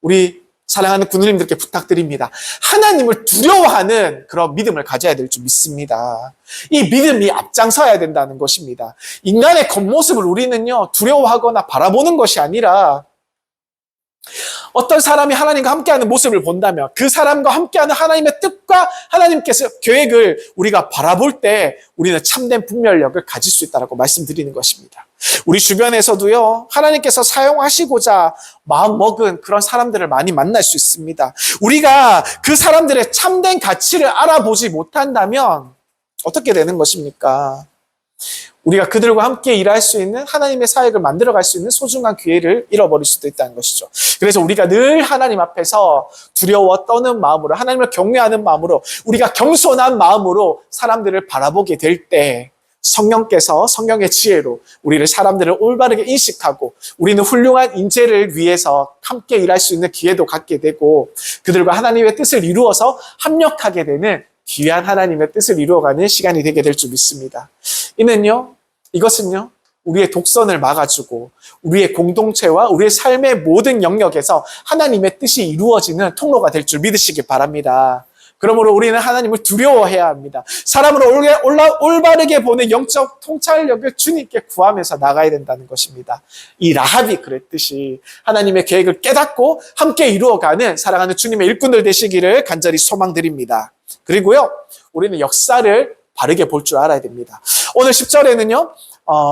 우리 사랑하는 군우님들께 부탁드립니다. 하나님을 두려워하는 그런 믿음을 가져야 될 줄 믿습니다. 이 믿음이 앞장서야 된다는 것입니다. 인간의 겉모습을 우리는요, 두려워하거나 바라보는 것이 아니라 어떤 사람이 하나님과 함께하는 모습을 본다면 그 사람과 함께하는 하나님의 뜻과 하나님께서 계획을 우리가 바라볼 때 우리는 참된 분별력을 가질 수 있다고 말씀드리는 것입니다. 우리 주변에서도요, 하나님께서 사용하시고자 마음먹은 그런 사람들을 많이 만날 수 있습니다. 우리가 그 사람들의 참된 가치를 알아보지 못한다면 어떻게 되는 것입니까? 우리가 그들과 함께 일할 수 있는 하나님의 사역을 만들어갈 수 있는 소중한 기회를 잃어버릴 수도 있다는 것이죠. 그래서 우리가 늘 하나님 앞에서 두려워 떠는 마음으로, 하나님을 경외하는 마음으로, 우리가 겸손한 마음으로 사람들을 바라보게 될 때 성령께서 성령의 지혜로 우리를 사람들을 올바르게 인식하고 우리는 훌륭한 인재를 위해서 함께 일할 수 있는 기회도 갖게 되고 그들과 하나님의 뜻을 이루어서 합력하게 되는 귀한 하나님의 뜻을 이루어가는 시간이 되게 될 줄 믿습니다. 이것은요, 우리의 독선을 막아주고 우리의 공동체와 우리의 삶의 모든 영역에서 하나님의 뜻이 이루어지는 통로가 될 줄 믿으시기 바랍니다. 그러므로 우리는 하나님을 두려워해야 합니다. 사람을 올바르게 보는 영적 통찰력을 주님께 구하면서 나가야 된다는 것입니다. 이 라합이 그랬듯이 하나님의 계획을 깨닫고 함께 이루어가는 사랑하는 주님의 일꾼들 되시기를 간절히 소망드립니다. 그리고요, 우리는 역사를 바르게 볼 줄 알아야 됩니다. 오늘 10절에는요,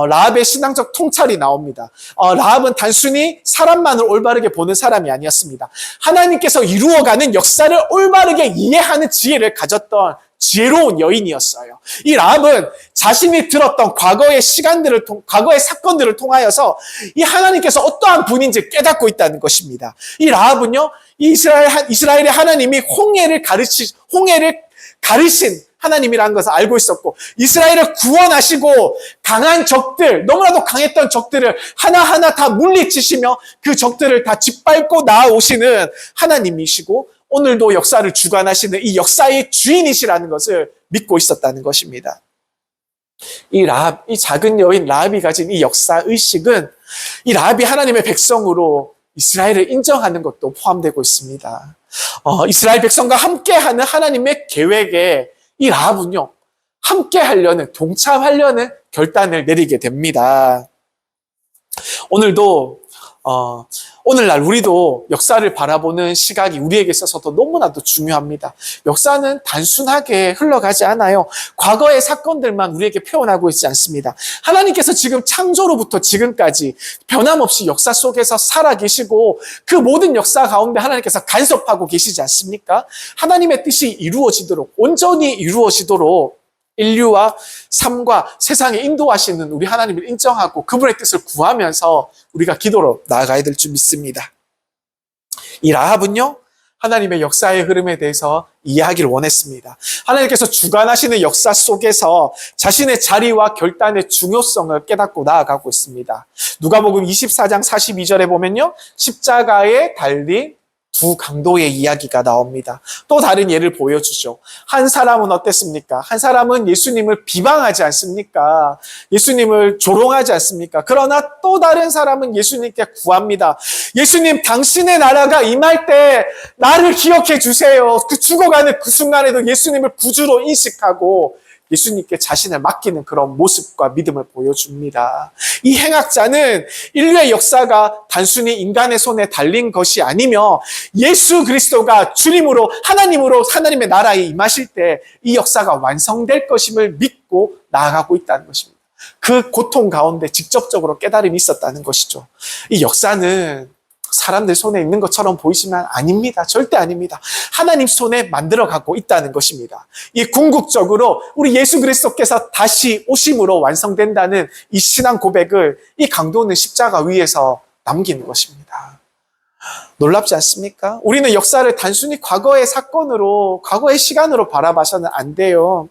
라합의 신앙적 통찰이 나옵니다. 라합은 단순히 사람만을 올바르게 보는 사람이 아니었습니다. 하나님께서 이루어가는 역사를 올바르게 이해하는 지혜를 가졌던 지혜로운 여인이었어요. 이 라합은 자신이 들었던 과거의 과거의 사건들을 통하여서 이 하나님께서 어떠한 분인지 깨닫고 있다는 것입니다. 이 라합은요, 이스라엘의 하나님이 홍해를 가르신 하나님이라는 것을 알고 있었고 이스라엘을 구원하시고 강한 적들, 너무나도 강했던 적들을 하나하나 다 물리치시며 그 적들을 다 짓밟고 나아오시는 하나님이시고 오늘도 역사를 주관하시는 이 역사의 주인이시라는 것을 믿고 있었다는 것입니다. 이 작은 여인 라합이 가진 이 역사의식은 이 라합이 하나님의 백성으로 이스라엘을 인정하는 것도 포함되고 있습니다. 이스라엘 백성과 함께하는 하나님의 계획에 이 라합은요, 함께하려는, 동참하려는 결단을 내리게 됩니다. 오늘날 우리도 역사를 바라보는 시각이 우리에게 있어서도 너무나도 중요합니다. 역사는 단순하게 흘러가지 않아요. 과거의 사건들만 우리에게 표현하고 있지 않습니다. 하나님께서 지금 창조로부터 지금까지 변함없이 역사 속에서 살아계시고 그 모든 역사 가운데 하나님께서 간섭하고 계시지 않습니까? 하나님의 뜻이 이루어지도록, 온전히 이루어지도록 인류와 삶과 세상에 인도하시는 우리 하나님을 인정하고 그분의 뜻을 구하면서 우리가 기도로 나아가야 될 줄 믿습니다. 이 라합은요, 하나님의 역사의 흐름에 대해서 이해하기를 원했습니다. 하나님께서 주관하시는 역사 속에서 자신의 자리와 결단의 중요성을 깨닫고 나아가고 있습니다. 누가복음 24장 42절에 보면요, 십자가에 달린 두 강도의 이야기가 나옵니다. 또 다른 예를 보여주죠. 한 사람은 어땠습니까? 한 사람은 예수님을 비방하지 않습니까? 예수님을 조롱하지 않습니까? 그러나 또 다른 사람은 예수님께 구합니다. 예수님, 당신의 나라가 임할 때 나를 기억해 주세요. 그 죽어가는 그 순간에도 예수님을 구주로 인식하고 예수님께 자신을 맡기는 그런 모습과 믿음을 보여줍니다. 이 행악자는 인류의 역사가 단순히 인간의 손에 달린 것이 아니며 예수 그리스도가 주님으로 하나님의 나라에 임하실 때 이 역사가 완성될 것임을 믿고 나아가고 있다는 것입니다. 그 고통 가운데 직접적으로 깨달음이 있었다는 것이죠. 이 역사는 사람들 손에 있는 것처럼 보이지만 아닙니다. 절대 아닙니다. 하나님 손에 만들어가고 있다는 것입니다. 이 궁극적으로 우리 예수 그리스도께서 다시 오심으로 완성된다는 이 신앙 고백을 이 강도는 십자가 위에서 남기는 것입니다. 놀랍지 않습니까? 우리는 역사를 단순히 과거의 사건으로, 과거의 시간으로 바라봐서는 안 돼요.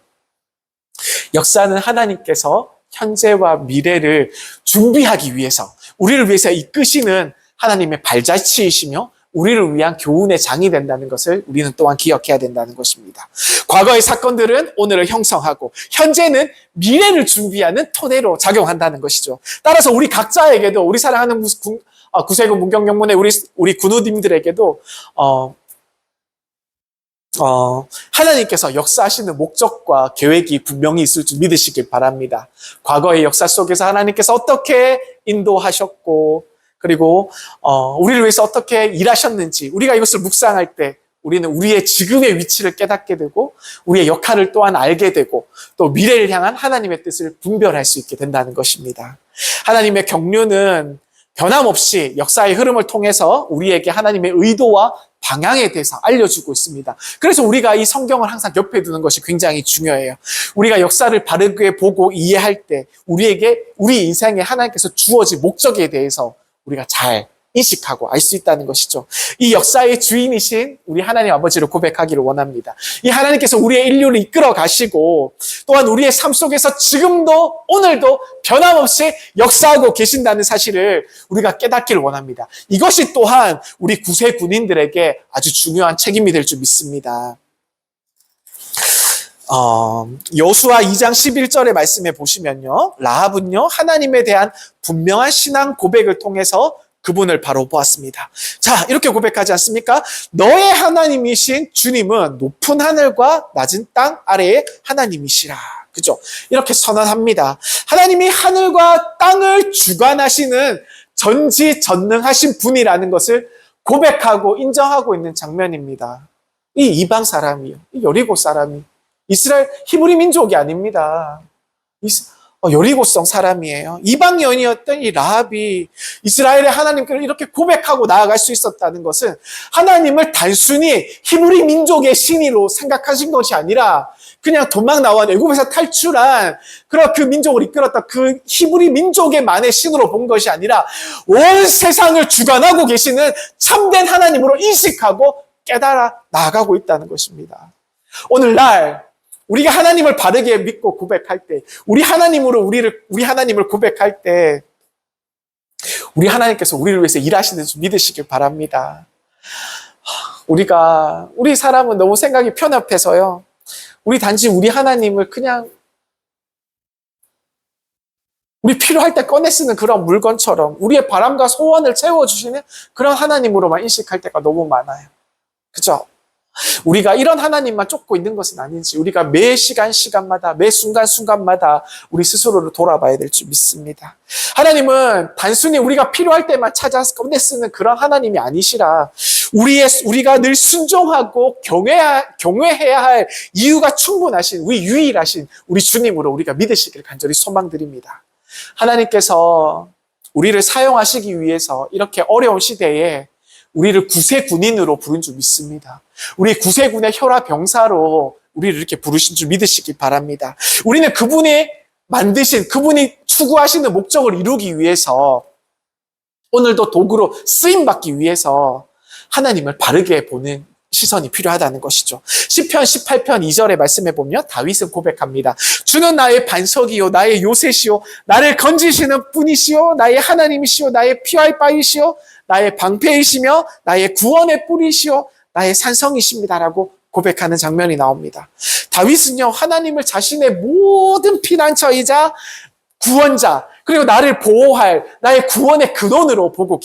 역사는 하나님께서 현재와 미래를 준비하기 위해서, 우리를 위해서 이끄시는 하나님의 발자취이시며 우리를 위한 교훈의 장이 된다는 것을 우리는 또한 기억해야 된다는 것입니다. 과거의 사건들은 오늘을 형성하고 현재는 미래를 준비하는 토대로 작용한다는 것이죠. 따라서 우리 각자에게도 우리 사랑하는 구세군 문경영문의 우리 군우님들에게도 하나님께서 역사하시는 목적과 계획이 분명히 있을 줄 믿으시길 바랍니다. 과거의 역사 속에서 하나님께서 어떻게 인도하셨고, 그리고 우리를 위해서 어떻게 일하셨는지, 우리가 이것을 묵상할 때 우리는 우리의 지금의 위치를 깨닫게 되고, 우리의 역할을 또한 알게 되고, 또 미래를 향한 하나님의 뜻을 분별할 수 있게 된다는 것입니다. 하나님의 경륜은 변함없이 역사의 흐름을 통해서 우리에게 하나님의 의도와 방향에 대해서 알려주고 있습니다. 그래서 우리가 이 성경을 항상 옆에 두는 것이 굉장히 중요해요. 우리가 역사를 바르게 보고 이해할 때 우리 인생에 하나님께서 주어진 목적에 대해서 우리가 잘 인식하고 알 수 있다는 것이죠. 이 역사의 주인이신 우리 하나님 아버지를 고백하기를 원합니다. 이 하나님께서 우리의 인류를 이끌어 가시고 또한 우리의 삶 속에서 지금도 오늘도 변함없이 역사하고 계신다는 사실을 우리가 깨닫기를 원합니다. 이것이 또한 우리 구세 군인들에게 아주 중요한 책임이 될 줄 믿습니다. 여호수아 2장 11절의 말씀에 보시면요, 라합은요 하나님에 대한 분명한 신앙 고백을 통해서 그분을 바로 보았습니다. 자, 이렇게 고백하지 않습니까? 너의 하나님이신 주님은 높은 하늘과 낮은 땅 아래의 하나님이시라. 그죠? 이렇게 선언합니다. 하나님이 하늘과 땅을 주관하시는 전지전능하신 분이라는 것을 고백하고 인정하고 있는 장면입니다. 이 이방 사람이요, 이 여리고 사람이 이스라엘 히브리 민족이 아닙니다. 여리고성 사람이에요. 이방 여인이었던 이 라합이 이스라엘의 하나님께를 이렇게 고백하고 나아갈 수 있었다는 것은 하나님을 단순히 히브리 민족의 신이로 생각하신 것이 아니라 그냥 도망 나와 애굽에서 탈출한 그런 그 민족을 이끌었던 그 히브리 민족의만의 신으로 본 것이 아니라 온 세상을 주관하고 계시는 참된 하나님으로 인식하고 깨달아 나아가고 있다는 것입니다. 오늘날 우리가 하나님을 바르게 믿고 고백할 때, 우리 하나님을 고백할 때, 우리 하나님께서 우리를 위해서 일하시는 줄 믿으시길 바랍니다. 우리 사람은 너무 생각이 편협해서요. 우리 단지 우리 하나님을 그냥 우리 필요할 때 꺼내 쓰는 그런 물건처럼 우리의 바람과 소원을 채워주시는 그런 하나님으로만 인식할 때가 너무 많아요. 그죠? 우리가 이런 하나님만 쫓고 있는 것은 아닌지 우리가 매 시간마다 매 순간마다 우리 스스로를 돌아봐야 될 줄 믿습니다. 하나님은 단순히 우리가 필요할 때만 찾아서 꺼내 쓰는 그런 하나님이 아니시라 우리가 늘 순종하고 경외해야 할 이유가 충분하신 우리 유일하신 우리 주님으로 우리가 믿으시길 간절히 소망드립니다. 하나님께서 우리를 사용하시기 위해서 이렇게 어려운 시대에 우리를 구세군인으로 부른 줄 믿습니다. 우리 구세군의 혈화병사로 우리를 이렇게 부르신 줄 믿으시기 바랍니다. 우리는 그분이 만드신, 그분이 추구하시는 목적을 이루기 위해서 오늘도 도구로 쓰임받기 위해서 하나님을 바르게 보는 시선이 필요하다는 것이죠. 시편 18편 2절의 말씀에 보면 다윗은 고백합니다. 주는 나의 반석이요 나의 요새시요 나를 건지시는 분이시요 나의 하나님이시요 나의 피할 바이시요 나의 방패이시며 나의 구원의 뿌리시요 나의 산성이십니다라고 고백하는 장면이 나옵니다. 다윗은요 하나님을 자신의 모든 피난처이자 구원자 그리고 나를 보호할 나의 구원의 근원으로 보고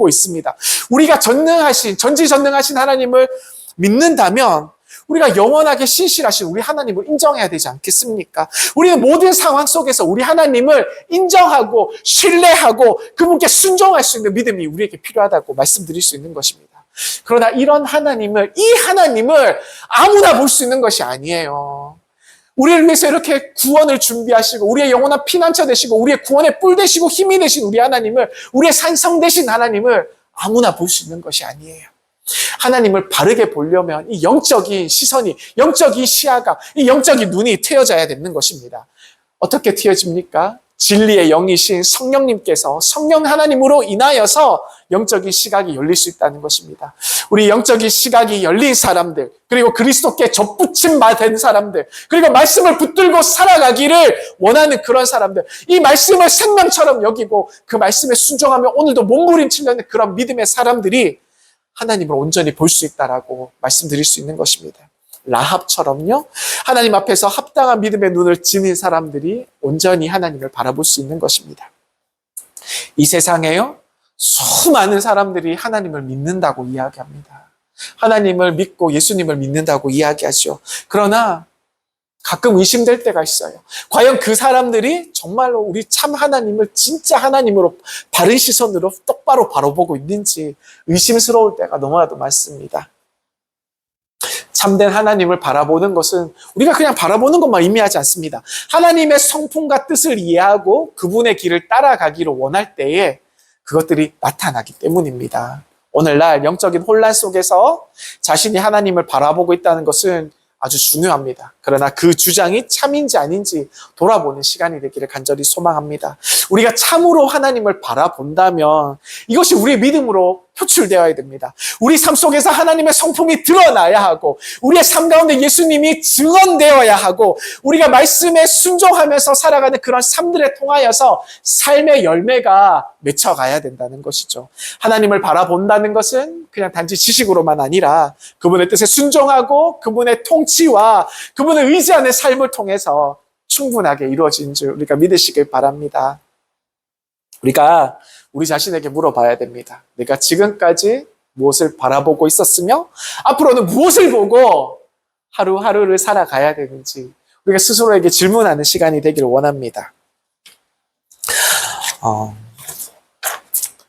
있습니다. 우리가 전지전능하신 하나님을 믿는다면 우리가 영원하게 신실하신 우리 하나님을 인정해야 되지 않겠습니까? 우리는 모든 상황 속에서 우리 하나님을 인정하고 신뢰하고 그분께 순종할 수 있는 믿음이 우리에게 필요하다고 말씀드릴 수 있는 것입니다. 그러나 이 하나님을 아무나 볼 수 있는 것이 아니에요. 우리를 위해서 이렇게 구원을 준비하시고 우리의 영원한 피난처 되시고 우리의 구원의 뿔 되시고 힘이 되신 우리 하나님을 우리의 산성 되신 하나님을 아무나 볼 수 있는 것이 아니에요. 하나님을 바르게 보려면 이 영적인 시선이, 영적인 시야가, 이 영적인 눈이 트여져야 되는 것입니다. 어떻게 트여집니까? 진리의 영이신 성령님께서 성령 하나님으로 인하여서 영적인 시각이 열릴 수 있다는 것입니다. 우리 영적인 시각이 열린 사람들, 그리고 그리스도께 접붙임 된 사람들, 그리고 말씀을 붙들고 살아가기를 원하는 그런 사람들, 이 말씀을 생명처럼 여기고 그 말씀에 순종하며 오늘도 몸부림치려는 그런 믿음의 사람들이 하나님을 온전히 볼 수 있다라고 말씀드릴 수 있는 것입니다. 라합처럼요. 하나님 앞에서 합당한 믿음의 눈을 지닌 사람들이 온전히 하나님을 바라볼 수 있는 것입니다. 이 세상에요. 수많은 사람들이 하나님을 믿는다고 이야기합니다. 하나님을 믿고 예수님을 믿는다고 이야기하죠. 그러나 가끔 의심될 때가 있어요. 과연 그 사람들이 정말로 우리 참 하나님을 진짜 하나님으로 바른 시선으로 똑바로 바라보고 있는지 의심스러울 때가 너무나도 많습니다. 참된 하나님을 바라보는 것은 우리가 그냥 바라보는 것만 의미하지 않습니다. 하나님의 성품과 뜻을 이해하고 그분의 길을 따라가기를 원할 때에 그것들이 나타나기 때문입니다. 오늘날 영적인 혼란 속에서 자신이 하나님을 바라보고 있다는 것은 아주 중요합니다. 그러나 그 주장이 참인지 아닌지 돌아보는 시간이 되기를 간절히 소망합니다. 우리가 참으로 하나님을 바라본다면 이것이 우리의 믿음으로 표출되어야 됩니다. 우리 삶 속에서 하나님의 성품이 드러나야 하고 우리의 삶 가운데 예수님이 증언되어야 하고 우리가 말씀에 순종하면서 살아가는 그런 삶들에 통하여서 삶의 열매가 맺혀가야 된다는 것이죠. 하나님을 바라본다는 것은 그냥 단지 지식으로만 아니라 그분의 뜻에 순종하고 그분의 통치와 그분을 의지하는 삶을 통해서 충분하게 이루어진 줄 우리가 믿으시길 바랍니다. 우리가 우리 자신에게 물어봐야 됩니다. 내가 지금까지 무엇을 바라보고 있었으며 앞으로는 무엇을 보고 하루하루를 살아가야 되는지 우리가 스스로에게 질문하는 시간이 되기를 원합니다.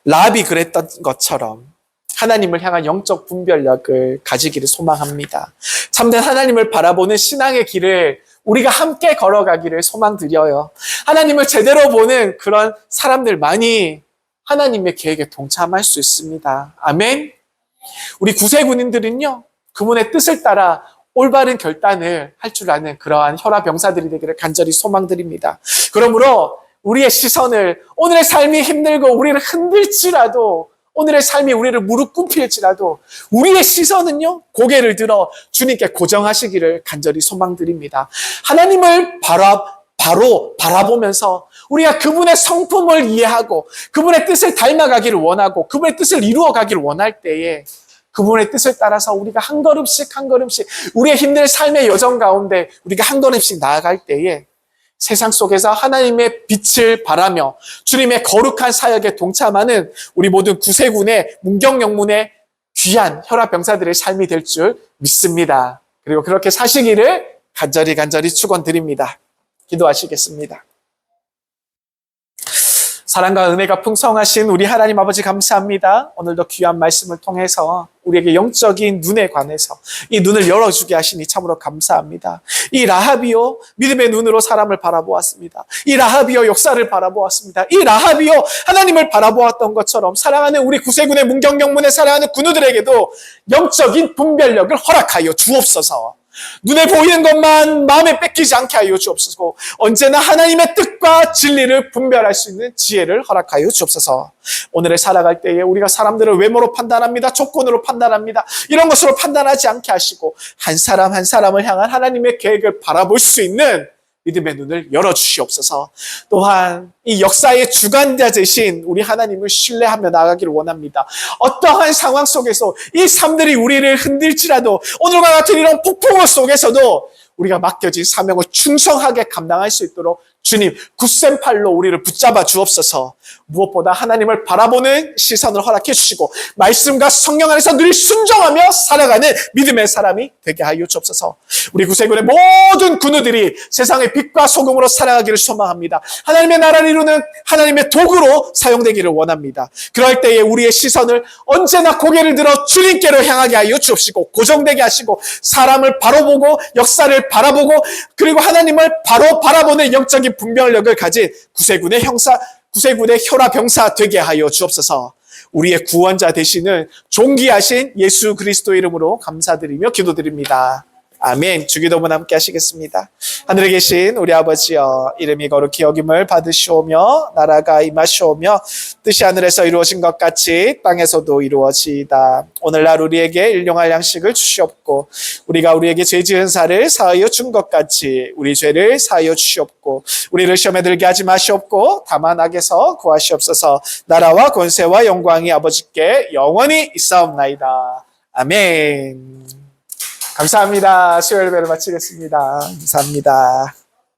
라합이 그랬던 것처럼 하나님을 향한 영적 분별력을 가지기를 소망합니다. 참된 하나님을 바라보는 신앙의 길을 우리가 함께 걸어가기를 소망드려요. 하나님을 제대로 보는 그런 사람들만이 하나님의 계획에 동참할 수 있습니다. 아멘. 우리 구세군인들은요, 그분의 뜻을 따라 올바른 결단을 할 줄 아는 그러한 혈압병사들이 되기를 간절히 소망드립니다. 그러므로 우리의 시선을 오늘의 삶이 힘들고 우리를 흔들지라도 오늘의 삶이 우리를 무릎 꿇힐지라도 우리의 시선은요, 고개를 들어 주님께 고정하시기를 간절히 소망드립니다. 하나님을 바로 바라보면서 우리가 그분의 성품을 이해하고 그분의 뜻을 닮아가기를 원하고 그분의 뜻을 이루어가기를 원할 때에 그분의 뜻을 따라서 우리가 한 걸음씩 한 걸음씩 우리의 힘든 삶의 여정 가운데 우리가 한 걸음씩 나아갈 때에 세상 속에서 하나님의 빛을 바라며 주님의 거룩한 사역에 동참하는 우리 모든 구세군의 문경영문의 귀한 혈압병사들의 삶이 될 줄 믿습니다. 그리고 그렇게 사시기를 간절히 축원드립니다. 기도하시겠습니다. 사랑과 은혜가 풍성하신 우리 하나님 아버지 감사합니다. 오늘도 귀한 말씀을 통해서 우리에게 영적인 눈에 관해서 이 눈을 열어주게 하시니 참으로 감사합니다. 이 라합이요, 믿음의 눈으로 사람을 바라보았습니다. 이 라합이요, 역사를 바라보았습니다. 이 라합이요, 하나님을 바라보았던 것처럼 사랑하는 우리 구세군의 문경영문에 사랑하는 군우들에게도 영적인 분별력을 허락하여 주옵소서. 눈에 보이는 것만 마음에 뺏기지 않게 하여 주옵소서. 언제나 하나님의 뜻과 진리를 분별할 수 있는 지혜를 허락하여 주옵소서. 오늘을 살아갈 때에 우리가 사람들을 외모로 판단합니다. 조건으로 판단합니다. 이런 것으로 판단하지 않게 하시고 한 사람 한 사람을 향한 하나님의 계획을 바라볼 수 있는 믿음의 눈을 열어주시옵소서. 또한 이 역사의 주관자 되신 우리 하나님을 신뢰하며 나아가기를 원합니다. 어떠한 상황 속에서 이 삶들이 우리를 흔들지라도 오늘과 같은 이런 폭풍우 속에서도 우리가 맡겨진 사명을 충성하게 감당할 수 있도록 주님 굳센 팔로 우리를 붙잡아 주옵소서. 무엇보다 하나님을 바라보는 시선을 허락해 주시고 말씀과 성령 안에서 늘 순종하며 살아가는 믿음의 사람이 되게 하여 주옵소서. 우리 구세군의 모든 군우들이 세상의 빛과 소금으로 살아가기를 소망합니다. 하나님의 나라를 이루는 하나님의 도구로 사용되기를 원합니다. 그럴 때에 우리의 시선을 언제나 고개를 들어 주님께로 향하게 하여 주옵시고 고정되게 하시고 사람을 바로 보고 역사를 바라보고 그리고 하나님을 바로 바라보는 영적인 분별력을 가진 구세군의 혈압병사 되게 하여 주옵소서. 우리의 구원자 되시는 존귀하신 예수 그리스도 이름으로 감사드리며 기도드립니다. 아멘. 주기도문 함께 하시겠습니다. 하늘에 계신 우리 아버지여, 이름이 거룩히 여김을 받으시오며 나라가 임하시오며 뜻이 하늘에서 이루어진 것 같이 땅에서도 이루어지이다. 오늘날 우리에게 일용할 양식을 주시옵고 우리가 우리에게 죄 지은 사를 사하여 준 것 같이 우리 죄를 사하여 주시옵고 우리를 시험에 들게 하지 마시옵고 다만 악에서 구하시옵소서. 나라와 권세와 영광이 아버지께 영원히 있사옵나이다. 아멘. 감사합니다. 수요일 예배를 마치겠습니다. 감사합니다.